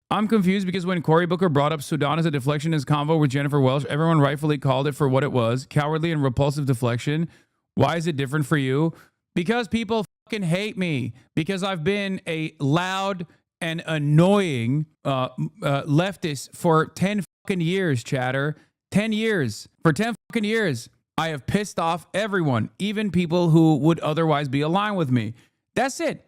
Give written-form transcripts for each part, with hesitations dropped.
I'm confused because when Cory Booker brought up Sudan as a deflection in his convo with Jennifer Welsh, everyone rightfully called it for what it was, cowardly and repulsive deflection. Why is it different for you? Because people fucking hate me. Because I've been a loud and annoying leftist for 10 fucking years, chatter. 10 years. For 10 fucking years, I have pissed off everyone, even people who would otherwise be aligned with me. That's it.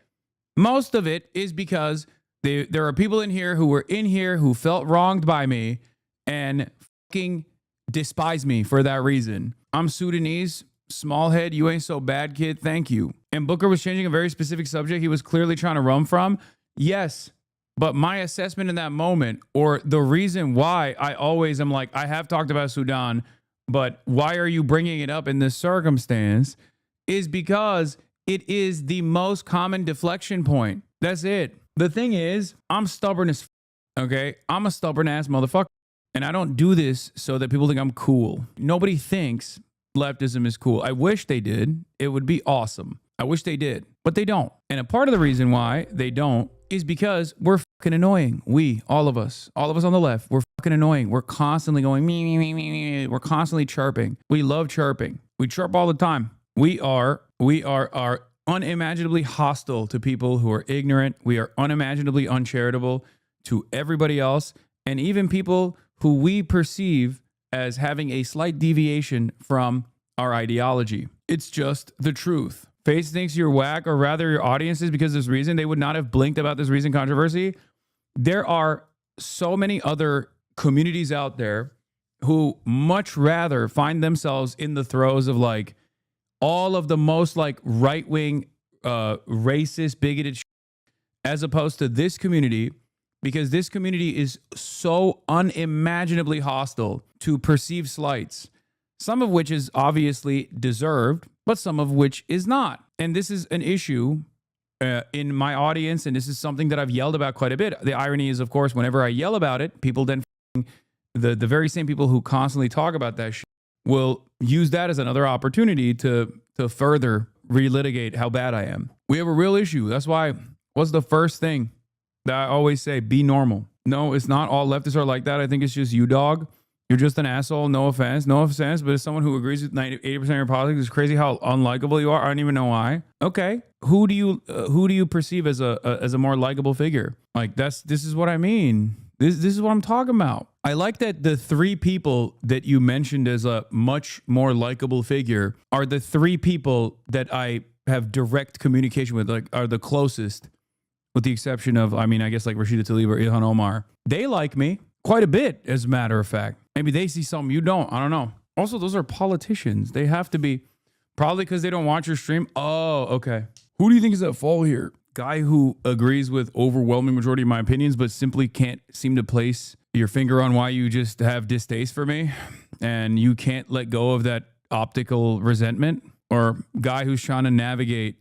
Most of it is because there are people in here who were in here who felt wronged by me and fucking despise me for that reason. I'm Sudanese, small head, you ain't so bad, kid, thank you. And Booker was changing a very specific subject he was clearly trying to run from. Yes, but my assessment in that moment, or the reason why I always am like, I have talked about Sudan, but why are you bringing it up in this circumstance, is because it is the most common deflection point. That's it. The thing is, I'm stubborn as okay? I'm a stubborn ass motherfucker. And I don't do this so that people think I'm cool. Nobody thinks leftism is cool. I wish they did. It would be awesome. I wish they did, but they don't. And a part of the reason why they don't is because we're fucking annoying. All of us on the left, we're fucking annoying. We're constantly going me, me, me, me, me. We're constantly chirping. We love chirping. We chirp all the time. We are unimaginably hostile to people who are ignorant. We are unimaginably uncharitable to everybody else, and even people who we perceive as having a slight deviation from our ideology. It's just the truth. Face thinks you're whack, or rather your audience is, because of this reason. They would not have blinked about this recent controversy. There are so many other communities out there who much rather find themselves in the throes of like all of the most like right-wing, racist, bigoted shit, as opposed to this community, because this community is so unimaginably hostile to perceived slights, some of which is obviously deserved, but some of which is not. And this is an issue in my audience, and this is something that I've yelled about quite a bit. The irony is, of course, whenever I yell about it, people then, the very same people who constantly talk about that shit will use that as another opportunity to further relitigate how bad I am. We have a real issue. That's why, what's the first thing that I always say? Be normal. No, it's not all leftists are like that. I think it's just you, dog. You're just an asshole. No offense, but as someone who agrees with 80% of your politics, it's crazy how unlikable you are. I don't even know why. Okay, who do you perceive as a more likable figure? Like this is what I mean. This is what I'm talking about. I like that the three people that you mentioned as a much more likable figure are the three people that I have direct communication with, like are the closest, with the exception of, I mean, I guess like Rashida Tlaib or Ilhan Omar. They like me quite a bit, as a matter of fact. Maybe they see something you don't. I don't know. Also, those are politicians. They have to be, probably because they don't watch your stream. Oh, okay. Who do you think is at fault here? Guy who agrees with overwhelming majority of my opinions, but simply can't seem to place your finger on why you just have distaste for me and you can't let go of that optical resentment? Or guy who's trying to navigate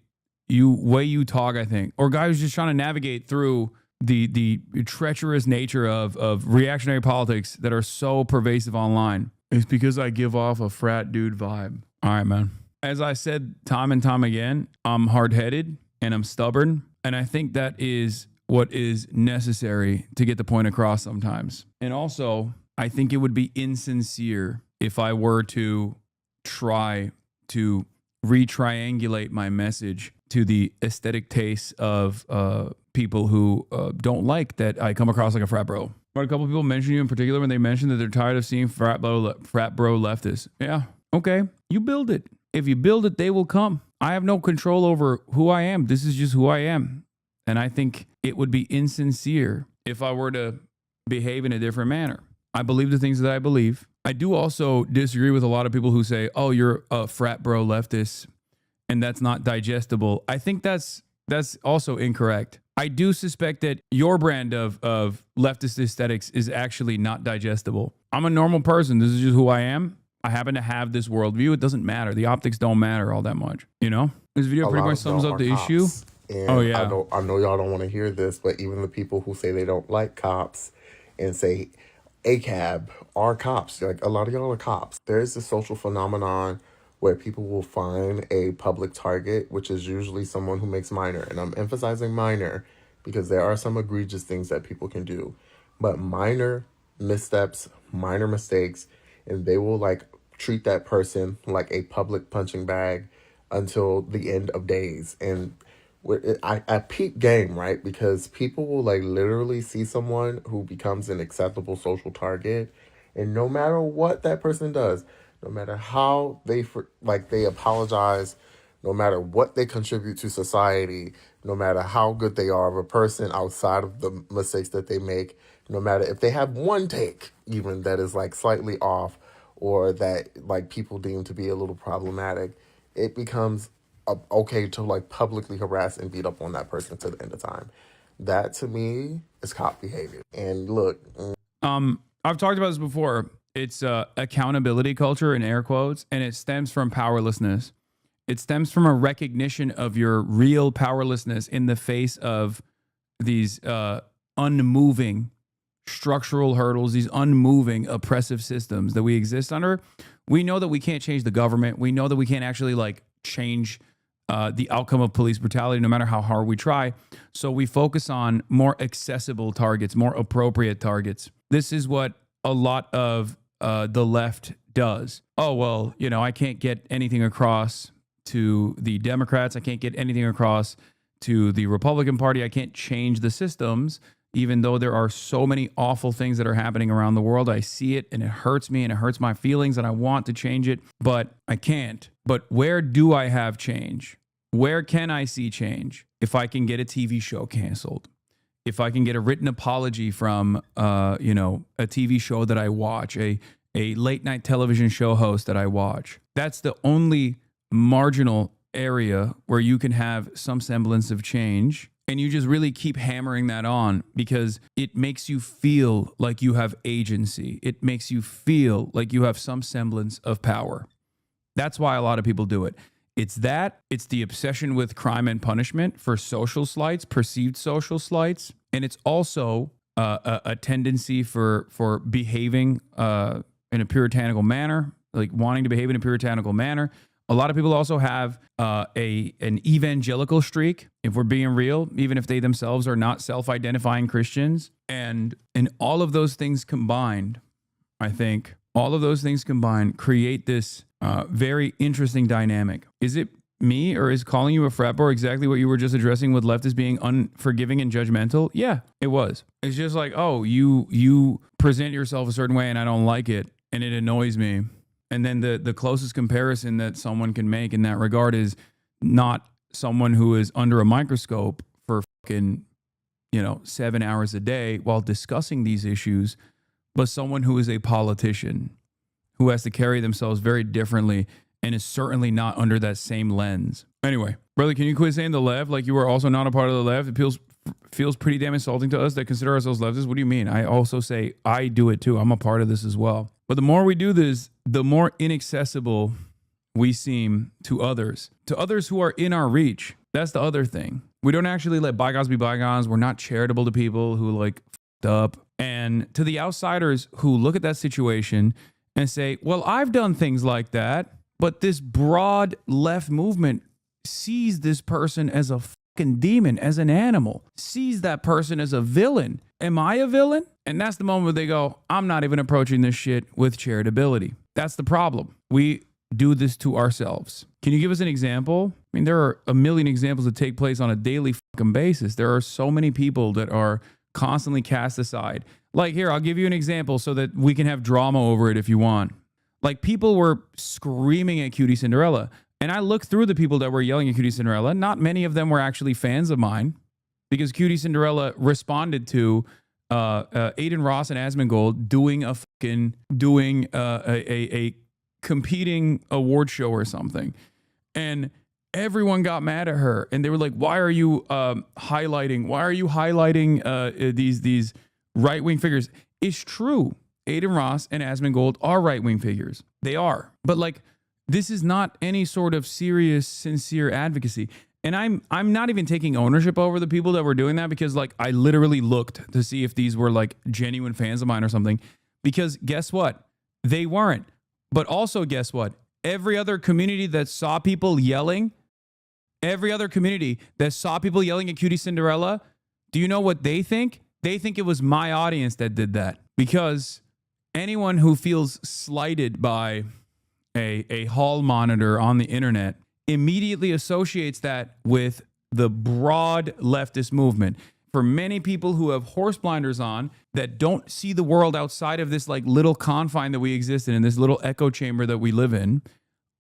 way you talk, I think, or guy who's just trying to navigate through the treacherous nature of reactionary politics that are so pervasive online. It's because I give off a frat dude vibe. All right, man. As I said time and time again, I'm hard-headed and I'm stubborn. And I think that is what is necessary to get the point across sometimes. And also, I think it would be insincere if I were to try to re-triangulate my message to the aesthetic tastes of people who don't like that I come across like a frat bro. But a couple people mentioned you in particular when they mentioned that they're tired of seeing frat bro leftists. Yeah, okay. You build it. If you build it, they will come. I have no control over who I am. This is just who I am. And I think it would be insincere if I were to behave in a different manner. I believe the things that I believe. I do also disagree with a lot of people who say, oh, you're a frat bro leftist and that's not digestible. I think that's also incorrect. I do suspect that your brand of leftist aesthetics is actually not digestible. I'm a normal person. This is just who I am. I happen to have this worldview. It doesn't matter. The optics don't matter all that much. You know? This video pretty much sums up the issue. And oh, yeah. I know y'all don't want to hear this, but even the people who say they don't like cops and say ACAB are cops, like a lot of y'all are cops. There is a social phenomenon where people will find a public target, which is usually someone who makes minor. And I'm emphasizing minor because there are some egregious things that people can do, but minor missteps, minor mistakes, and they will like treat that person like a public punching bag until the end of days. And I peep game, right? Because people will like literally see someone who becomes an acceptable social target, and no matter what that person does, no matter how they apologize, no matter what they contribute to society, no matter how good they are of a person outside of the mistakes that they make, no matter if they have one take even that is like slightly off or that like people deem to be a little problematic, it becomes okay to like publicly harass and beat up on that person to the end of time. That to me is cop behavior. And look, I've talked about this before. It's accountability culture in air quotes, and it stems from powerlessness. It stems from a recognition of your real powerlessness in the face of these unmoving structural hurdles, these unmoving oppressive systems that we exist under. We know that we can't change the government. We know that we can't actually like change the outcome of police brutality, no matter how hard we try. So we focus on more accessible targets, more appropriate targets. This is what a lot of the left does. Oh, well, you know, I can't get anything across to the Democrats. I can't get anything across to the Republican Party. I can't change the systems, even though there are so many awful things that are happening around the world. I see it and it hurts me and it hurts my feelings and I want to change it, but I can't. But where do I have change? Where can I see change? If I can get a TV show canceled, if I can get a written apology from, a TV show that I watch, a late night television show host that I watch, that's the only marginal area where you can have some semblance of change. And you just really keep hammering that on because it makes you feel like you have agency. It makes you feel like you have some semblance of power. That's why a lot of people do it. It's the obsession with crime and punishment for social slights, perceived social slights. And it's also a tendency for behaving in a puritanical manner, like wanting to behave in a puritanical manner. A lot of people also have an evangelical streak, if we're being real, even if they themselves are not self-identifying Christians. And all of those things combined, I think, all of those things combined create this very interesting dynamic. Is it me, or is calling you a frat bro exactly what you were just addressing with leftists being unforgiving and judgmental? Yeah, it was. It's just like, oh, you present yourself a certain way and I don't like it and it annoys me. And then the closest comparison that someone can make in that regard is not someone who is under a microscope for fucking, 7 hours a day while discussing these issues, but someone who is a politician who has to carry themselves very differently and is certainly not under that same lens. Anyway, brother, can you quit saying the left like you are also not a part of the left? It feels pretty damn insulting to us that consider ourselves leftists. What do you mean? I also say I do it too. I'm a part of this as well. But the more we do this, the more inaccessible we seem to others who are in our reach. That's the other thing. We don't actually let bygones be bygones. We're not charitable to people who like f***ed up. And to the outsiders who look at that situation and say, well, I've done things like that, but this broad left movement sees this person as a fucking demon, as an animal, sees that person as a villain. Am I a villain? And that's the moment where they go, I'm not even approaching this shit with charitability. That's the problem. We do this to ourselves. Can you give us an example? I mean, there are a million examples that take place on a daily fucking basis. There are so many people that are constantly cast aside. Like here, I'll give you an example so that we can have drama over it if you want. Like people were screaming at Cutie Cinderella. And I looked through the people that were yelling at Cutie Cinderella. Not many of them were actually fans of mine because Cutie Cinderella responded to Aiden Ross and Asmongold doing a competing award show or something. And everyone got mad at her and they were like, why are you highlighting these right-wing figures? It's true. Aiden Ross and Asmongold are right-wing figures. They are. But like, this is not any sort of serious, sincere advocacy. And I'm not even taking ownership over the people that were doing that because like I literally looked to see if these were like genuine fans of mine or something. Because guess what? They weren't. But also guess what? Every other community that saw people yelling at Cutie Cinderella, Do you know what they think? They think it was my audience that did that, because anyone who feels slighted by a hall monitor on the internet immediately associates that with the broad leftist movement. For many people who have horse blinders on, that don't see the world outside of this like little confine that we exist in this little echo chamber that we live in,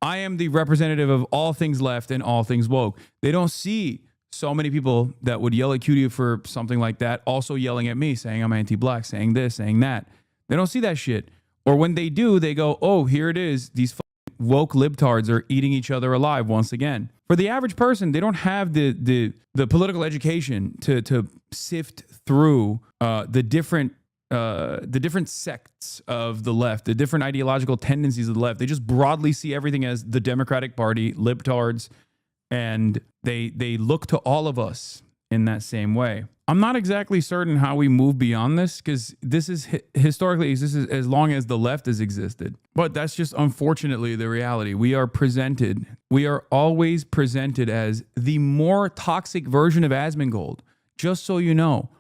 I am the representative of all things left and all things woke. They don't see so many people that would yell at Cutie for something like that also yelling at me, saying I'm anti-black, saying this, saying that. They don't see that shit. Or when they do, they go, oh, here it is. These woke libtards are eating each other alive once again. For the average person, they don't have the political education to sift through the different sects of the left, the different ideological tendencies of the left. They just broadly see everything as the Democratic Party, libtards, and they look to all of us in that same way. I'm not exactly certain how we move beyond this, because this is historically, this is as long as the left has existed. But that's just unfortunately the reality. We are always presented as the more toxic version of Asmongold, just so you know.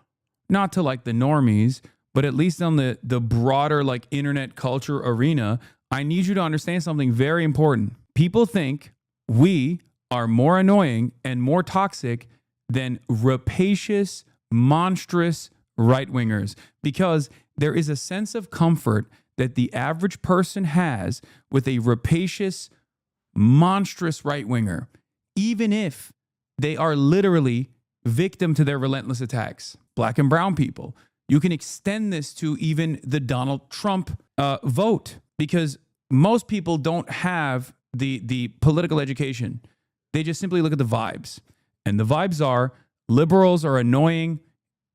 Not to like the normies, but at least on the broader like internet culture arena, I need you to understand something very important. People think we are more annoying and more toxic than rapacious, monstrous right-wingers, because there is a sense of comfort that the average person has with a rapacious, monstrous right-winger, even if they are literally victim to their relentless attacks. Black and brown people. You can extend this to even the Donald Trump vote, because most people don't have the political education. They just simply look at the vibes. And the vibes are liberals are annoying.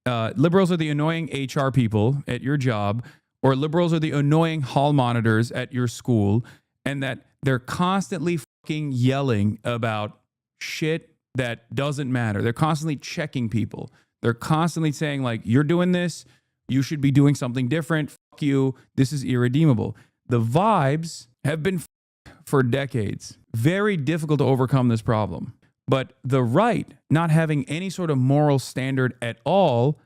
Liberals are the annoying HR people at your job, or liberals are the annoying hall monitors at your school, and that they're constantly fucking yelling about shit that doesn't matter. They're constantly checking people. They're constantly saying, like, you're doing this, you should be doing something different. Fuck you. This is irredeemable. The vibes have been for decades. Very difficult to overcome this problem. But the right, not having any sort of moral standard at all,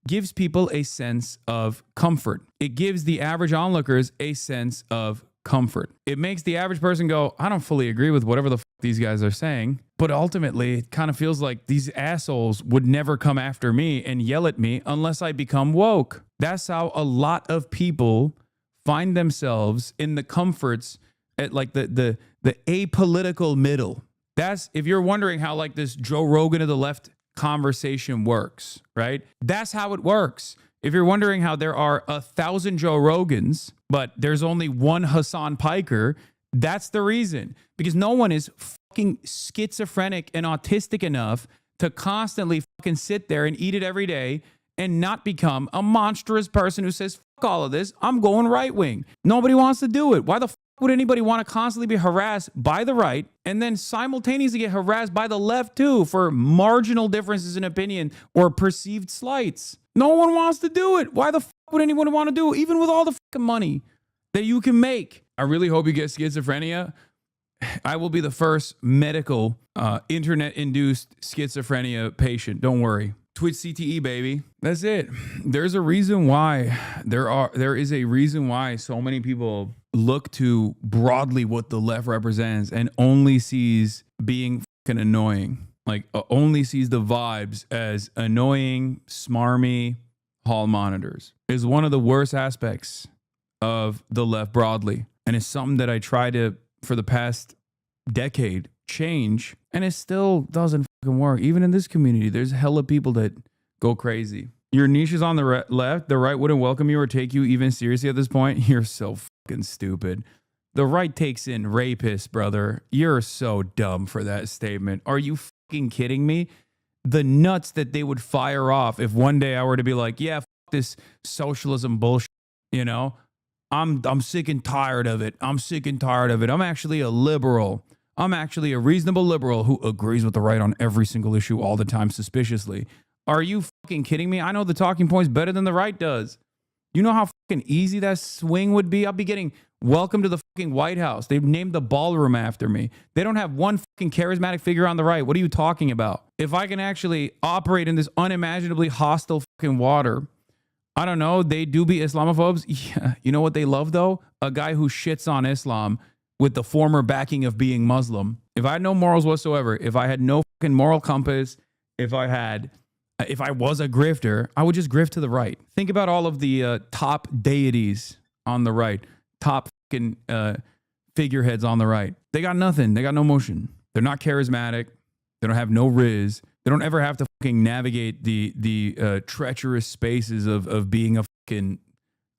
gives people a sense of comfort. It gives the average onlookers a sense of comfort. It makes the average person go, I don't fully agree with whatever the fuck these guys are saying, but ultimately it kind of feels like these assholes would never come after me and yell at me unless I become woke. That's how a lot of people find themselves in the comforts at like the apolitical middle. That's, if you're wondering how like this Joe Rogan of the left conversation works, right? That's how it works. If you're wondering how there are 1,000 Joe Rogans, but there's only one Hassan Piker, that's the reason. Because no one is fucking schizophrenic and autistic enough to constantly fucking sit there and eat it every day and not become a monstrous person who says, fuck all of this, I'm going right wing. Nobody wants to do it. Why the fuck would anybody want to constantly be harassed by the right and then simultaneously get harassed by the left too for marginal differences in opinion or perceived slights? No one wants to do it. Why the fuck would anyone want to do it, even with all the fucking money that you can make? I really hope you get schizophrenia. I will be the first medical internet-induced schizophrenia patient. Don't worry. Twitch CTE, baby. That's it. There's a reason why there is a reason why so many people look to broadly what the left represents and only sees being fucking annoying. Like only sees the vibes as annoying, smarmy hall monitors. Is one of the worst aspects of the left broadly. And it's something that I try to, for the past decade, change, and it still doesn't fucking work. Even in this community, there's hella people that go crazy. Your niche is on the left. The right wouldn't welcome you or take you even seriously at this point. You're so fucking stupid. The right takes in rapists, brother. You're so dumb for that statement. Are you fucking kidding me? The nuts that they would fire off if one day I were to be like, yeah, fuck this socialism bullshit, you know? I'm sick and tired of it. I'm sick and tired of it. I'm actually a liberal. I'm actually a reasonable liberal who agrees with the right on every single issue all the time suspiciously. Are you fucking kidding me? I know the talking points better than the right does. You know how fucking easy that swing would be? I'll be getting welcome to the fucking White House. They've named the ballroom after me. They don't have one fucking charismatic figure on the right. What are you talking about? if I can actually operate in this unimaginably hostile fucking water, I don't know, they do be Islamophobes. Yeah. You know what they love though? A guy who shits on Islam with the former backing of being Muslim. If I had no morals whatsoever, if I had no fucking moral compass, if I was a grifter, I would just grift to the right. Think about all of the top deities on the right, top fucking figureheads on the right. They got nothing. They got no motion. They're not charismatic. They don't have no riz. They don't ever have to fucking navigate the treacherous spaces of being a fucking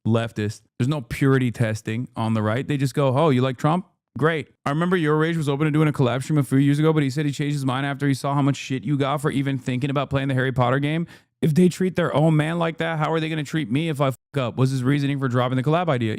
leftist. There's no purity testing on the right. They just go, oh, you like Trump? Great. I remember Your Rage was open to doing a collab stream a few years ago, but he said he changed his mind after he saw how much shit you got for even thinking about playing the Harry Potter game. If they treat their own man like that, how are they going to treat me if I fuck up? Was his reasoning for dropping the collab idea?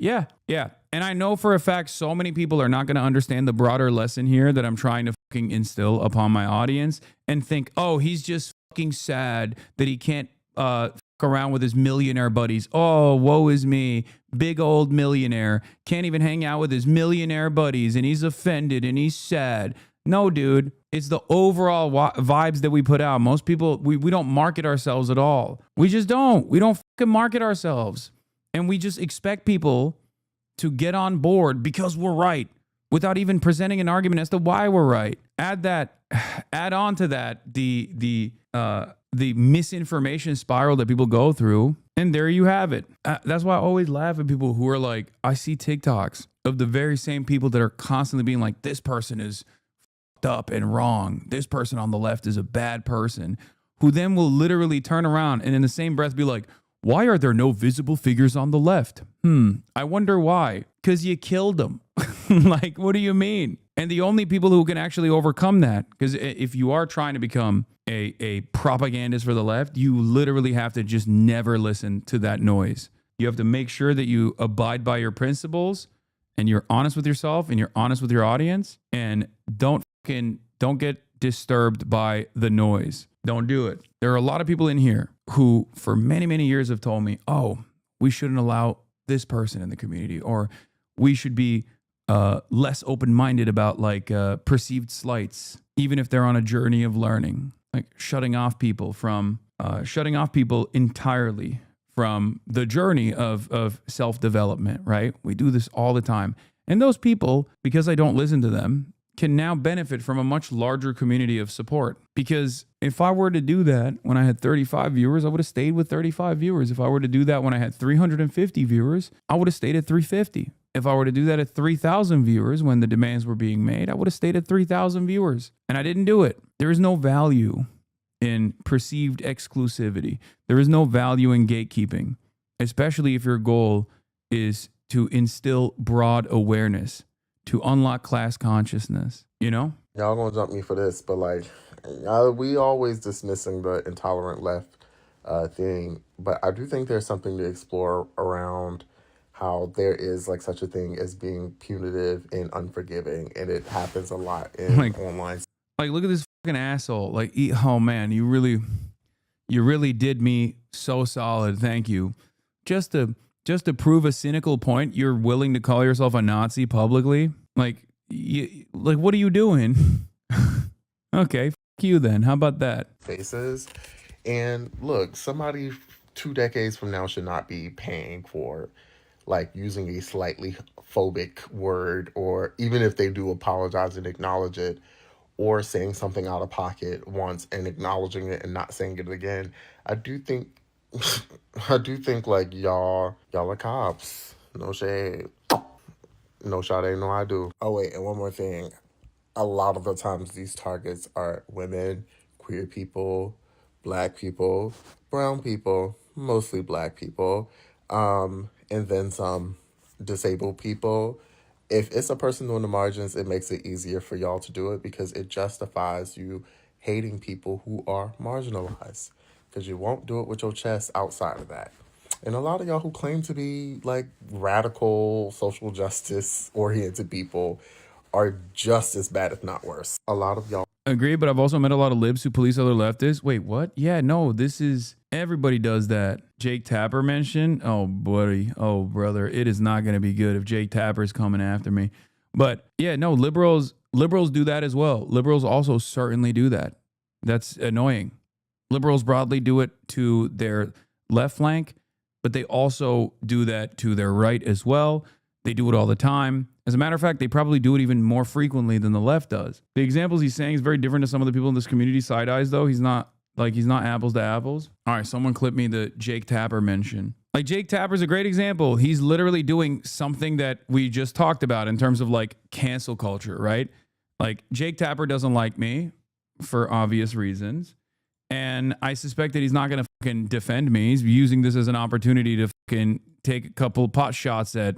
Yeah. And I know for a fact so many people are not going to understand the broader lesson here that I'm trying to fucking instill upon my audience and think, oh, he's just fucking sad that he can't fuck around with his millionaire buddies. Oh, woe is me. Big old millionaire. Can't even hang out with his millionaire buddies and he's offended and he's sad. No, dude. It's the overall vibes that we put out. Most people, we don't market ourselves at all. We just don't. We don't fucking market ourselves. And we just expect people to get on board because we're right without even presenting an argument as to why we're right. Add on to that the misinformation spiral that people go through, and there you have it. That's why I always laugh at people who are like, I see TikToks of the very same people that are constantly being like, this person is fucked up and wrong. This person on the left is a bad person, who then will literally turn around and in the same breath be like, why are there no visible figures on the left? I wonder why. Because you killed them. Like, what do you mean? And the only people who can actually overcome that, because if you are trying to become a propagandist for the left, you literally have to just never listen to that noise. You have to make sure that you abide by your principles and you're honest with yourself and you're honest with your audience, and don't get disturbed by the noise. Don't do it. There are a lot of people in here who for many, many years have told me, oh, we shouldn't allow this person in the community, or we should be less open-minded about perceived slights, even if they're on a journey of learning, like shutting off people entirely from the journey of self-development, right? We do this all the time. And those people, because I don't listen to them, can now benefit from a much larger community of support. Because if I were to do that when I had 35 viewers, I would have stayed with 35 viewers. If I were to do that when I had 350 viewers, I would have stayed at 350. If I were to do that at 3,000 viewers when the demands were being made, I would have stayed at 3,000 viewers. And I didn't do it. There is no value in perceived exclusivity. There is no value in gatekeeping, especially if your goal is to instill broad awareness, to unlock class consciousness, you know? Y'all gonna jump me for this, but we always dismissing the intolerant left thing, but I do think there's something to explore around how there is such a thing as being punitive and unforgiving, and it happens a lot in online. Look at this fucking asshole. Oh man, you really did me so solid. Thank you. Just to prove a cynical point, you're willing to call yourself a Nazi publicly? What are you doing? Okay, fuck you then. How about that? Faces. And look, somebody 2 decades from now should not be paying for using a slightly phobic word, or even if they do apologize and acknowledge it, or saying something out of pocket once and acknowledging it and not saying it again. I do think y'all are cops. No shade. No shade, no I do. Oh wait, and one more thing. A lot of the times these targets are women, queer people, black people, brown people, mostly black people, and then some disabled people. If it's a person on the margins, it makes it easier for y'all to do it because it justifies you hating people who are marginalized, because you won't do it with your chest outside of that. And a lot of y'all who claim to be radical social justice oriented people are just as bad, if not worse. A lot of y'all agree, but I've also met a lot of libs who police other leftists. Wait, what? Yeah, no, everybody does that. Jake Tapper mentioned, oh buddy, oh brother, it is not going to be good if Jake Tapper's coming after me. But yeah, no, liberals do that as well. Liberals also certainly do that. That's annoying. Liberals broadly do it to their left flank, but they also do that to their right as well. They do it all the time. As a matter of fact, they probably do it even more frequently than the left does. The examples he's saying is very different to some of the people in this community. Side eyes, though. He's not apples to apples. All right, someone clip me the Jake Tapper mention. Like, Jake Tapper's a great example. He's literally doing something that we just talked about in terms of like cancel culture, right? Like, Jake Tapper doesn't like me for obvious reasons. And I suspect that he's not going to fucking defend me. He's using this as an opportunity to fucking take a couple pot shots at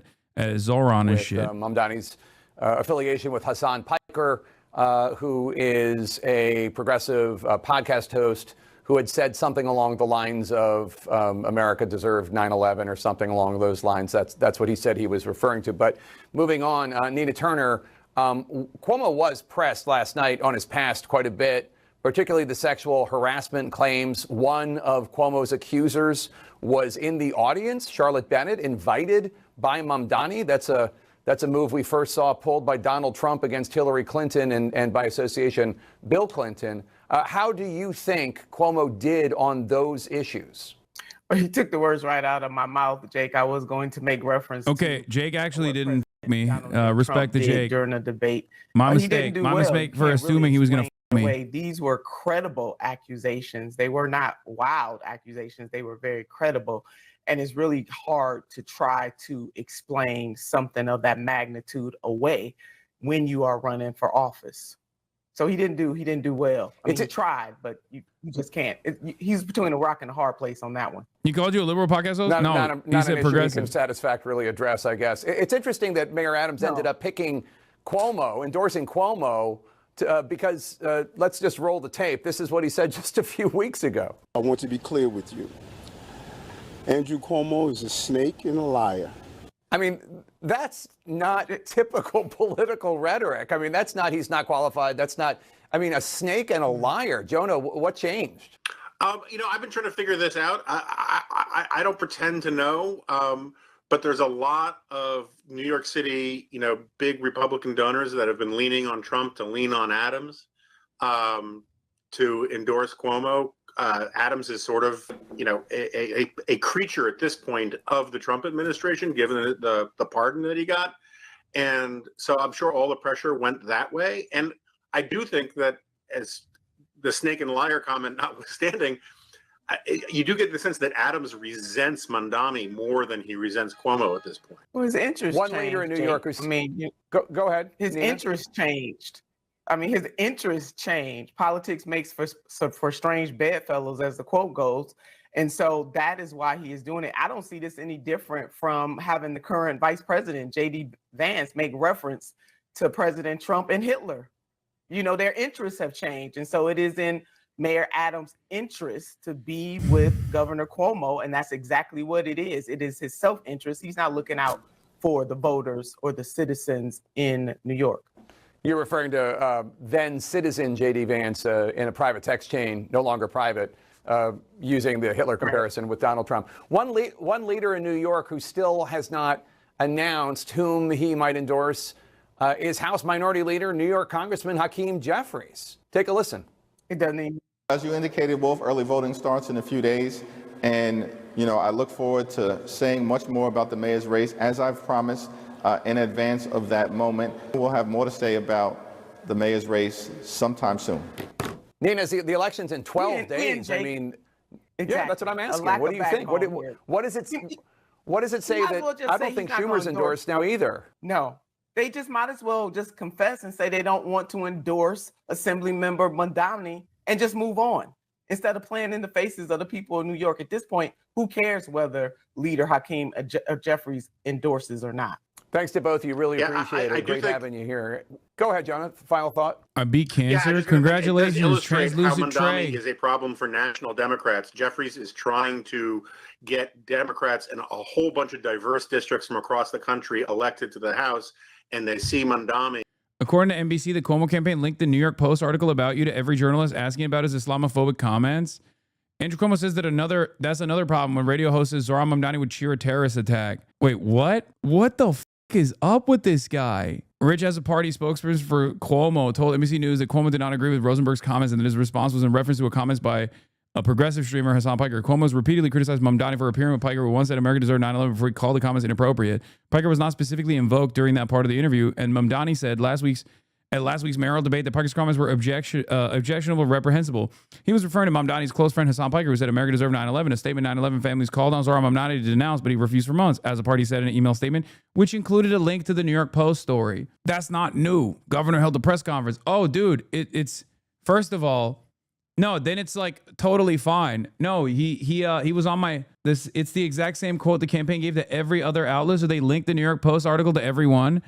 Zoran and shit. Mamdani's affiliation with Hassan Piker, who is a progressive podcast host who had said something along the lines of America deserved 9/11 or something along those lines. That's what he said he was referring to. But moving on, Nina Turner, Cuomo was pressed last night on his past quite a bit, particularly the sexual harassment claims. One of Cuomo's accusers was in the audience, Charlotte Bennett, invited by Mamdani. That's a move we first saw pulled by Donald Trump against Hillary Clinton and by association, Bill Clinton. How do you think Cuomo did on those issues? Well, he took the words right out of my mouth, Jake. I was going to make reference. Okay, to Jake actually didn't f me. Respect Trump the did Jake. during the debate. My He mistake. didn't do My well. mistake You for can't assuming really he was going to explain f away. me. These were credible accusations. They were not wild accusations. They were very credible. And it's really hard to try to explain something of that magnitude away when you are running for office. So he didn't do well. I mean, he tried, but you just can't. He's between a rock and a hard place on that one. He called you a liberal podcast host? Not He said an issue progressive. we can satisfactorily address, I guess. It's interesting that Mayor Adams ended up picking Cuomo, endorsing Cuomo, because let's just roll the tape. This is what he said just a few weeks ago. I want to be clear with you. Andrew Cuomo is a snake and a liar. I mean, that's not typical political rhetoric. I mean, he's not qualified. A snake and a liar. Jonah, what changed? I've been trying to figure this out. I don't pretend to know, but there's a lot of New York City, big Republican donors that have been leaning on Trump to lean on Adams to endorse Cuomo. Adams is sort of, a creature at this point of the Trump administration, given the pardon that he got. And so I'm sure all the pressure went that way. And I do think that, as the snake and liar comment notwithstanding, you do get the sense that Adams resents Mamdani more than he resents Cuomo at this point. Well, his interest One changed, leader in New Jake. York who's... Go ahead. His Nina. interest changed. His interest changed. Politics makes for strange bedfellows, as the quote goes. And so that is why he is doing it. I don't see this any different from having the current vice president, J.D. Vance, make reference to President Trump and Hitler. Their interests have changed. And so it is in Mayor Adams' interest to be with Governor Cuomo. And that's exactly what it is. It is his self-interest. He's not looking out for the voters or the citizens in New York. You're referring to then citizen J.D. Vance in a private text chain, no longer private, using the Hitler comparison with Donald Trump. One leader in New York who still has not announced whom he might endorse is House Minority Leader, New York Congressman Hakeem Jeffries. Take a listen. It doesn't even. As you indicated, Wolf, early voting starts in a few days. And, I look forward to saying much more about the mayor's race, as I've promised. In advance of that moment, we'll have more to say about the mayor's race sometime soon. Nina, the election's in 12 days. I mean, exactly. Yeah, that's what I'm asking. What do you think? What does it say that I don't think Schumer's endorsed now either? No, they just might as well just confess and say they don't want to endorse Assemblymember Mamdani and just move on instead of playing in the faces of the people of New York. At this point, who cares whether Leader Hakeem Jeffries endorses or not? Thanks to both of you. Really appreciate it. Great having you here. Go ahead, Jonathan. Final thought. I beat cancer. Congratulations, translucent Trey. Is a problem for national Democrats. Jeffries is trying to get Democrats in a whole bunch of diverse districts from across the country elected to the House, and they see Mamdani. According to NBC, the Cuomo campaign linked the New York Post article about you to every journalist asking about his Islamophobic comments. Andrew Cuomo says that that's another problem when radio host says Zoran Mamdani would cheer a terrorist attack. Wait, what? What the f is up with this guy? Rich, as a party spokesperson for Cuomo, told NBC News that Cuomo did not agree with Rosenberg's comments and that his response was in reference to a comments by a progressive streamer, Hassan Piker. Cuomo's repeatedly criticized Mamdani for appearing with Piker, who once said America deserved 9/11 before he called the comments inappropriate. Piker was not specifically invoked during that part of the interview, and Mamdani said at last week's mayoral debate that Piker's comments were objectionable, reprehensible. He was referring to Mamdani's close friend Hassan Piker, who said America deserved 9/11, a statement 9/11 families called on Zohran Mamdani to denounce, but he refused for months, as the party said in an email statement, which included a link to the New York Post story. That's not new. Governor held a press conference. Oh, dude, it's first of all, no, then it's like totally fine. No, he was on my this. It's the exact same quote the campaign gave to every other outlet, so they linked the New York Post article to everyone.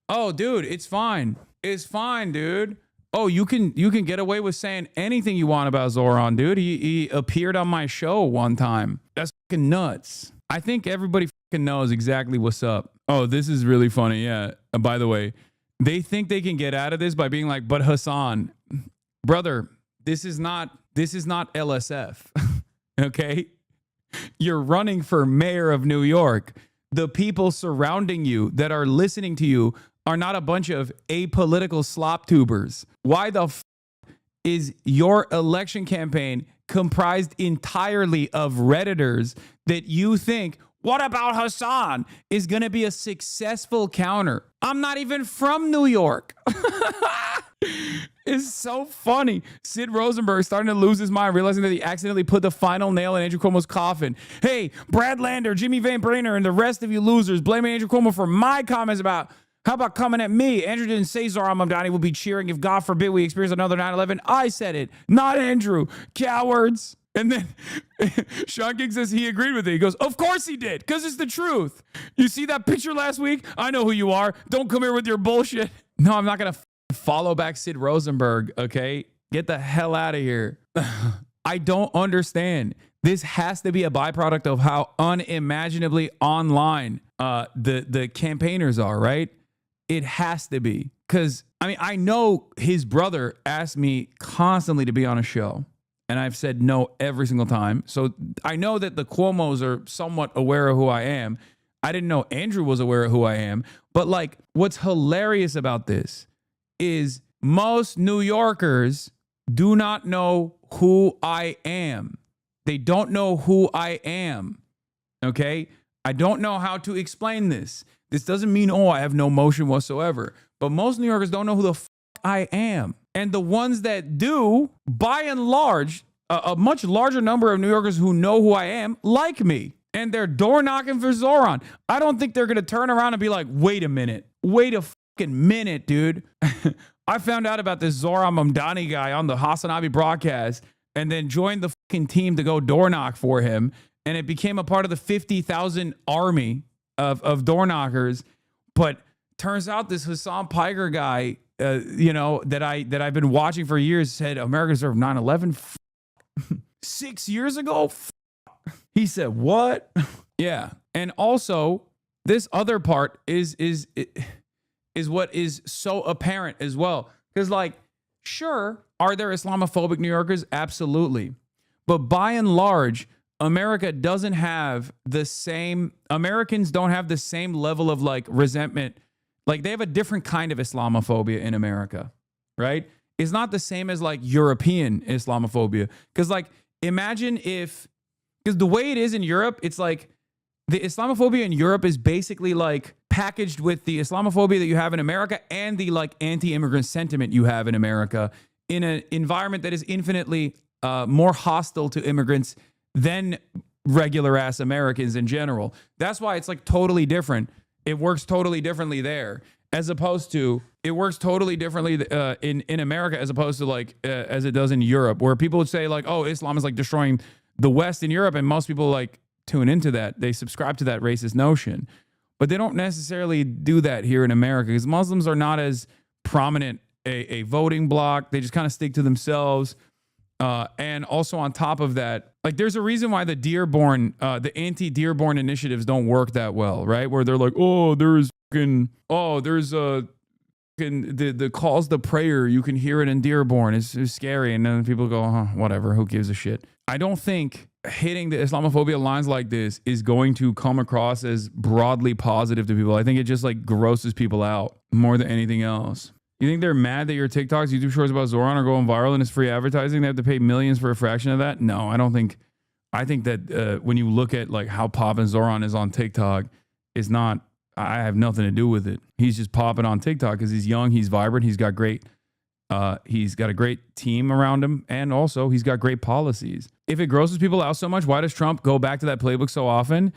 Oh, dude, it's fine. It's fine, dude. Oh, you can get away with saying anything you want about Zohran, dude. He appeared on my show one time. That's fucking nuts. I think everybody fucking knows exactly what's up. Oh, this is really funny. Yeah. By the way, they think they can get out of this by being like, but Hassan, brother, this is not LSF. Okay? You're running for mayor of New York. The people surrounding you that are listening to you are not a bunch of apolitical slop tubers. Why the is your election campaign comprised entirely of Redditors that you think, what about Hassan, is going to be a successful counter? I'm not even from New York. It's so funny. Sid Rosenberg starting to lose his mind, realizing that he accidentally put the final nail in Andrew Cuomo's coffin. Hey, Brad Lander, Jimmy Van Brainer, and the rest of you losers blaming Andrew Cuomo for my comments about how about coming at me? Andrew didn't say Zohran Mamdani will be cheering if, God forbid, we experience another 9/11. I said it, not Andrew. Cowards. And then Sean King says he agreed with it. He goes, of course he did, because it's the truth. You see that picture last week? I know who you are. Don't come here with your bullshit. No, I'm not going to follow back Sid Rosenberg, okay? Get the hell out of here. I don't understand. This has to be a byproduct of how unimaginably online the campaigners are, right? It has to be. Because, I mean, I know his brother asked me constantly to be on a show, and I've said no every single time. So I know that the Cuomos are somewhat aware of who I am. I didn't know Andrew was aware of who I am. But, like, what's hilarious about this is most New Yorkers do not know who I am. They don't know who I am. Okay? I don't know how to explain this. This doesn't mean, oh, I have no emotion whatsoever. But most New Yorkers don't know who the f I am. And the ones that do, by and large, a much larger number of New Yorkers who know who I am like me. And they're door knocking for Zohran. I don't think they're going to turn around and be like, wait a minute. Wait a fucking minute, dude. I found out about this Zohran Mamdani guy on the HasanAbi broadcast and then joined the fucking team to go door knock for him. And it became a part of the 50,000 army of door knockers. But turns out this Hassan Piker guy, that I've been watching for years said America deserved 9/11. 6 years ago? He said, what? Yeah. And also, this other part is what is so apparent as well. Because, like, sure, are there Islamophobic New Yorkers? Absolutely. But by and large, Americans don't have the same level of, like, resentment. Like, they have a different kind of Islamophobia in America, right? It's not the same as, like, European Islamophobia. Because, like, imagine because the way it is in Europe, it's like the Islamophobia in Europe is basically, like, packaged with the Islamophobia that you have in America and the, like, anti-immigrant sentiment you have in America in an environment that is infinitely more hostile to immigrants than regular ass Americans in general. That's why it's, like, totally different. It works totally differently there, as opposed to it works totally differently in America, as opposed to, like, as it does in Europe, where people would say, like, oh, Islam is, like, destroying the West in Europe, and most people, like, tune into that. They subscribe to that racist notion, but they don't necessarily do that here in America because Muslims are not as prominent a voting bloc. They just kind of stick to themselves. And also on top of that, like, there's a reason why the anti-Dearborn initiatives don't work that well, right? Where they're like, oh, there's the calls to prayer. You can hear it in Dearborn. It's scary. And then people go, whatever, who gives a shit? I don't think hitting the Islamophobia lines like this is going to come across as broadly positive to people. I think it just like grosses people out more than anything else. You think they're mad that your TikToks, YouTube shorts about Zoran are going viral and it's free advertising? They have to pay millions for a fraction of that? No, I don't think. I think that when you look at like how poppin' Zoran is on TikTok, it's not, I have nothing to do with it. He's just popping on TikTok because he's young, he's vibrant, he's got a great team around him, and also he's got great policies. If it grosses people out so much, why does Trump go back to that playbook so often?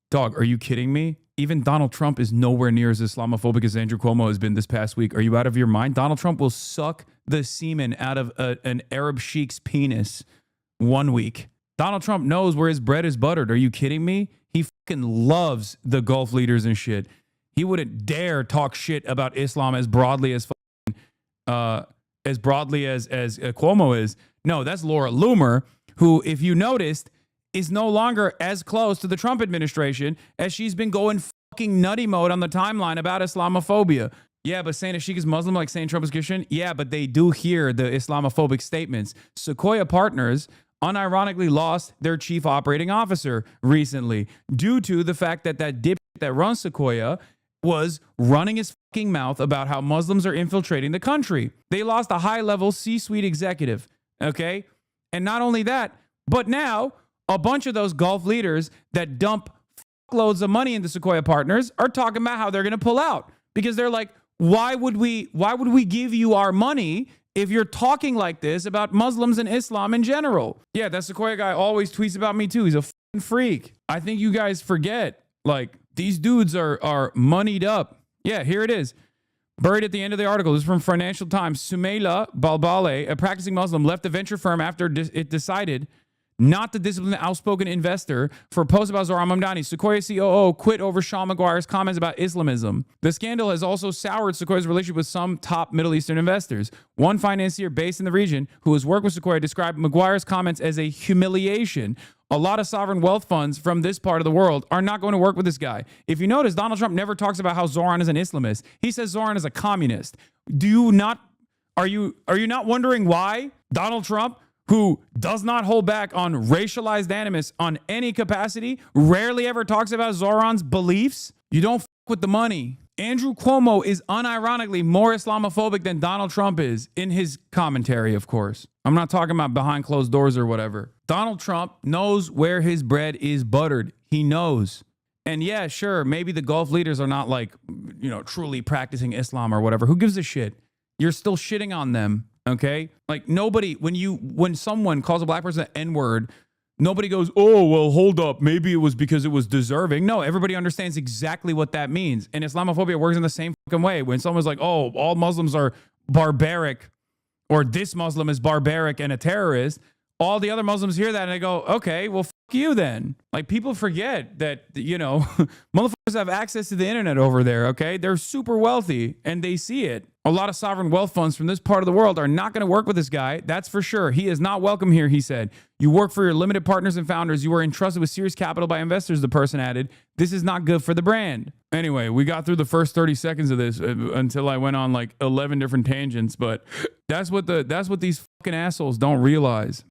Dog, are you kidding me? Even Donald Trump is nowhere near as Islamophobic as Andrew Cuomo has been this past week. Are you out of your mind? Donald Trump will suck the semen out of an Arab sheik's penis 1 week. Donald Trump knows where his bread is buttered. Are you kidding me? He fucking loves the Gulf leaders and shit. He wouldn't dare talk shit about Islam as broadly as Cuomo is. No, that's Laura Loomer, who, if you noticed, is no longer as close to the Trump administration as she's been going fucking nutty mode on the timeline about Islamophobia. Yeah, but saying a sheik is Muslim like saying Trump is Christian? Yeah, but they do hear the Islamophobic statements. Sequoia Partners unironically lost their chief operating officer recently due to the fact that dipshit that runs Sequoia was running his fucking mouth about how Muslims are infiltrating the country. They lost a high-level C-suite executive, okay? And not only that, but now a bunch of those Gulf leaders that dump loads of money into Sequoia Partners are talking about how they're going to pull out because they're like, why would we give you our money if you're talking like this about Muslims and Islam in general? Yeah, that Sequoia guy always tweets about me too. He's a fucking freak. I think you guys forget, like, these dudes are moneyed up. Yeah, here it is. Buried at the end of the article. This is from Financial Times. Sumaila Balbale, a practicing Muslim, left the venture firm after it decided not to discipline the outspoken investor for a post about Zohran Mamdani. Sequoia COO quit over Sean McGuire's comments about Islamism. The scandal has also soured Sequoia's relationship with some top Middle Eastern investors. One financier based in the region who has worked with Sequoia described McGuire's comments as a humiliation. A lot of sovereign wealth funds from this part of the world are not going to work with this guy. If you notice, Donald Trump never talks about how Zoran is an Islamist. He says Zoran is a communist. Are you not wondering why Donald Trump, who does not hold back on racialized animus on any capacity, rarely ever talks about Zoran's beliefs? You don't f with the money. Andrew Cuomo is unironically more Islamophobic than Donald Trump is in his commentary, of course. I'm not talking about behind closed doors or whatever. Donald Trump knows where his bread is buttered. He knows. And yeah, sure, maybe the Gulf leaders are not like, truly practicing Islam or whatever. Who gives a shit? You're still shitting on them. Okay? Like nobody, when someone calls a black person an N-word, nobody goes, oh, well, hold up. Maybe it was because it was deserving. No, everybody understands exactly what that means. And Islamophobia works in the same fucking way. When someone's like, oh, all Muslims are barbaric, or this Muslim is barbaric and a terrorist, all the other Muslims hear that and they go, okay, well, fuck you then. Like people forget that, motherfuckers have access to the internet over there, okay? They're super wealthy and they see it. A lot of sovereign wealth funds from this part of the world are not going to work with this guy. That's for sure. He is not welcome here, he said. You work for your limited partners and founders. You are entrusted with serious capital by investors, the person added. This is not good for the brand. Anyway, we got through the first 30 seconds of this until I went on like 11 different tangents, but that's what these fucking assholes don't realize.